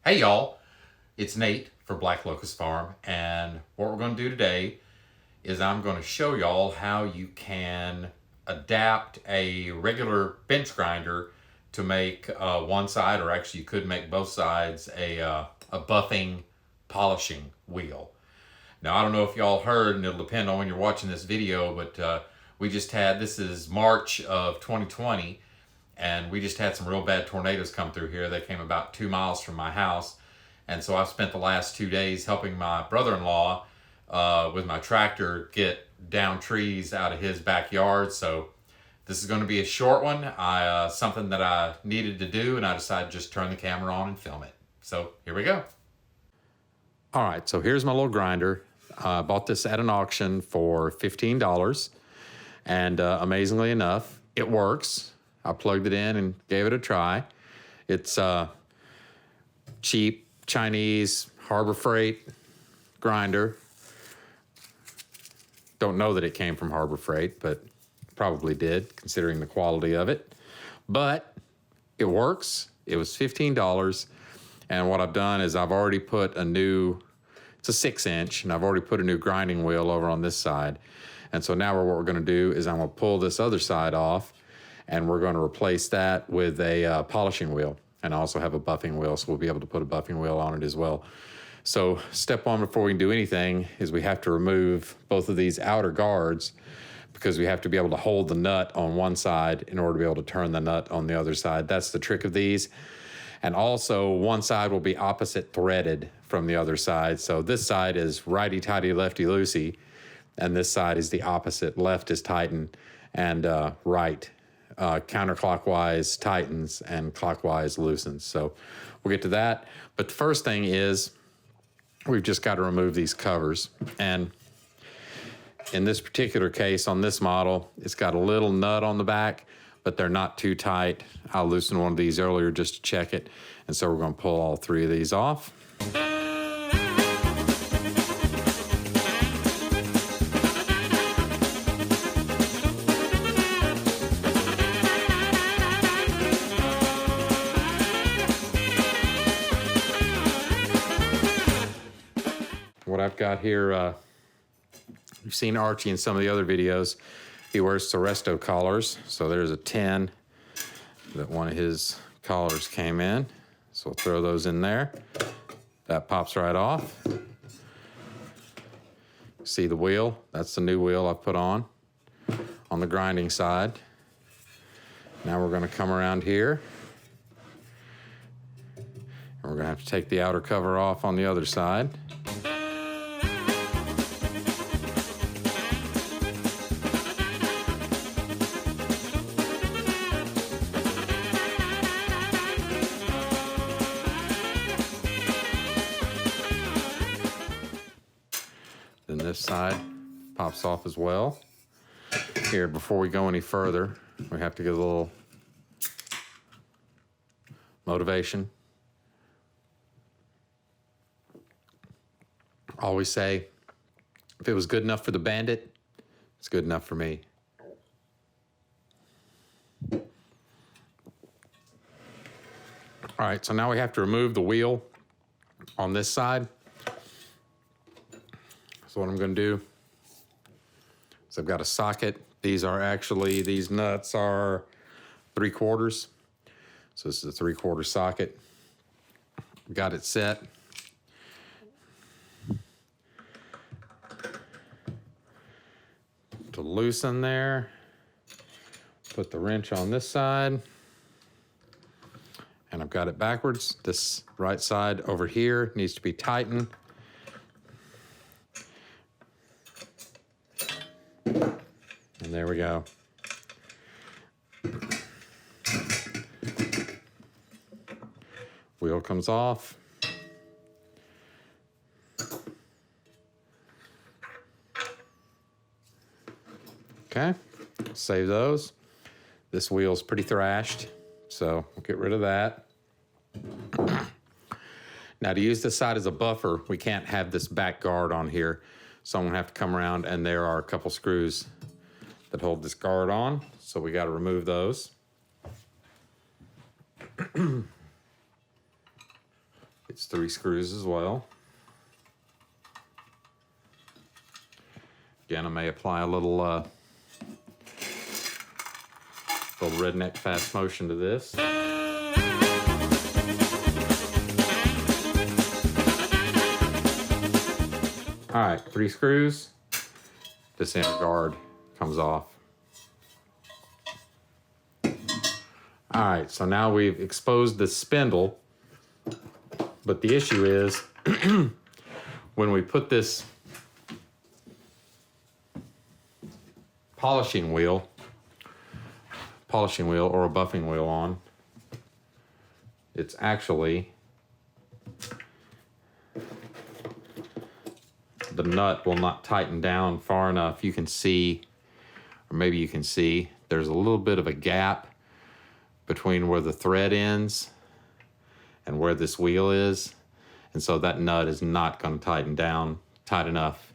Hey y'all, it's Nate for Black Locust Farm, and what we're going to do today is I'm going to show y'all how you can adapt a regular bench grinder to make one side, or actually you could make both sides, a buffing polishing wheel. Now I don't know if y'all heard, and it'll depend on when you're watching this video, but we just had, this is March of 2020, and we just had some real bad tornadoes come through here. They came about 2 miles from my house. And so I've spent the last 2 days helping my brother-in-law with my tractor get down trees out of his backyard. So this is going to be a short one, something that I needed to do, and I decided to just turn the camera on and film it. So here we go. All right, so here's my little grinder. I bought this at an auction for $15, and amazingly enough, it works. I plugged it in and gave it a try. It's cheap Chinese Harbor Freight grinder. Don't know that it came from Harbor Freight, but probably did considering the quality of it. But it works. It was $15. And what I've done is I've already put a new, it's a 6-inch, and I've already put a new grinding wheel over on this side. And so now what we're going to do is I'm going to pull this other side off, and we're going to replace that with a polishing wheel. And I also have a buffing wheel, so we'll be able to put a buffing wheel on it as well. So step one before we can do anything is we have to remove both of these outer guards, because we have to be able to hold the nut on one side in order to be able to turn the nut on the other side. That's the trick of these. And also one side will be opposite threaded from the other side. So this side is righty-tighty, lefty-loosey, and this side is the opposite. Left is tighten, and right counterclockwise tightens and clockwise loosens. So we'll get to that. But the first thing is we've just got to remove these covers. And in this particular case, on this model, it's got a little nut on the back, but they're not too tight. I loosened one of these earlier just to check it. And so we're going to pull all 3 of these off. What I've got here, you've seen Archie in some of the other videos. He wears Seresto collars. So there's a 10 that one of his collars came in. So we'll throw those in there. That pops right off. See the wheel? That's the new wheel I've put on the grinding side. Now we're going to come around here. And we're going to have to take the outer cover off on the other side. Then this side pops off as well. Here, before we go any further, we have to get a little motivation. I always say, if it was good enough for the bandit, it's good enough for me. All right, so now we have to remove the wheel on this side. So what I'm going to do is I've got a socket. These nuts are 3/4. So this is a 3/4 socket. Got it set. To loosen there, put the wrench on this side. And I've got it backwards. This right side over here needs to be tightened. And there we go. Wheel comes off. Okay, save those. This wheel's pretty thrashed, so we'll get rid of that. Now to use this side as a buffer, we can't have this back guard on here. So I'm gonna have to come around, and there are a couple screws that hold this guard on. So we gotta remove those. Get It's 3 screws as well. Again, I may apply a little redneck fast motion to this. All right, 3 screws. This inner guard comes off. All right, so now we've exposed the spindle, but the issue is when we put this polishing wheel or a buffing wheel on, it's actually, the nut will not tighten down far enough. You can see, or maybe you can see, there's a little bit of a gap between where the thread ends and where this wheel is. And so that nut is not going to tighten down tight enough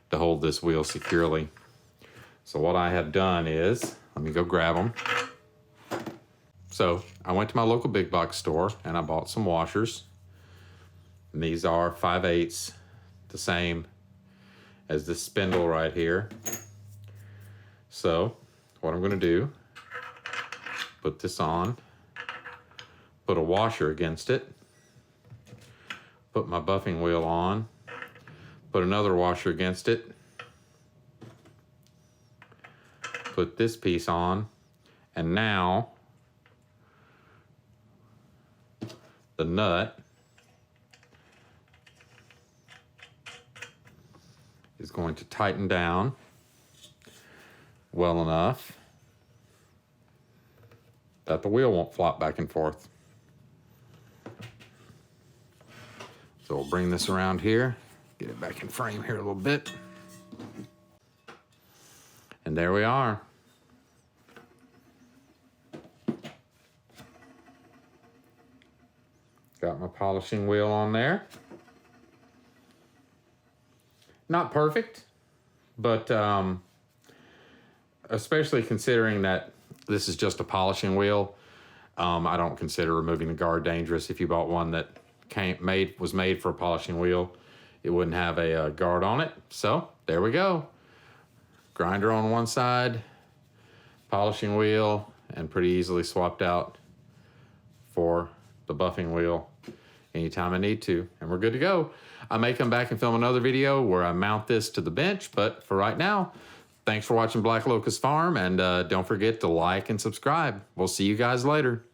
to hold this wheel securely. So what I have done is, let me go grab them. So I went to my local big box store and I bought some washers. And these are 5/8, the same as this spindle right here. So what I'm going to do, put this on, put a washer against it, put my buffing wheel on, put another washer against it, put this piece on, and now the nut is going to tighten down well enough that the wheel won't flop back and forth. So we'll bring this around here, get it back in frame here a little bit. And there we are. Got my polishing wheel on there. Not perfect, but especially considering that this is just a polishing wheel, I don't consider removing the guard dangerous. If you bought one that was made for a polishing wheel, it wouldn't have a guard on it. So there we go. Grinder on one side, polishing wheel, and pretty easily swapped out for the buffing wheel anytime I need to, and we're good to go. I may come back and film another video where I mount this to the bench, but for right now, thanks for watching Black Locust Farm, and don't forget to like and subscribe. We'll see you guys later.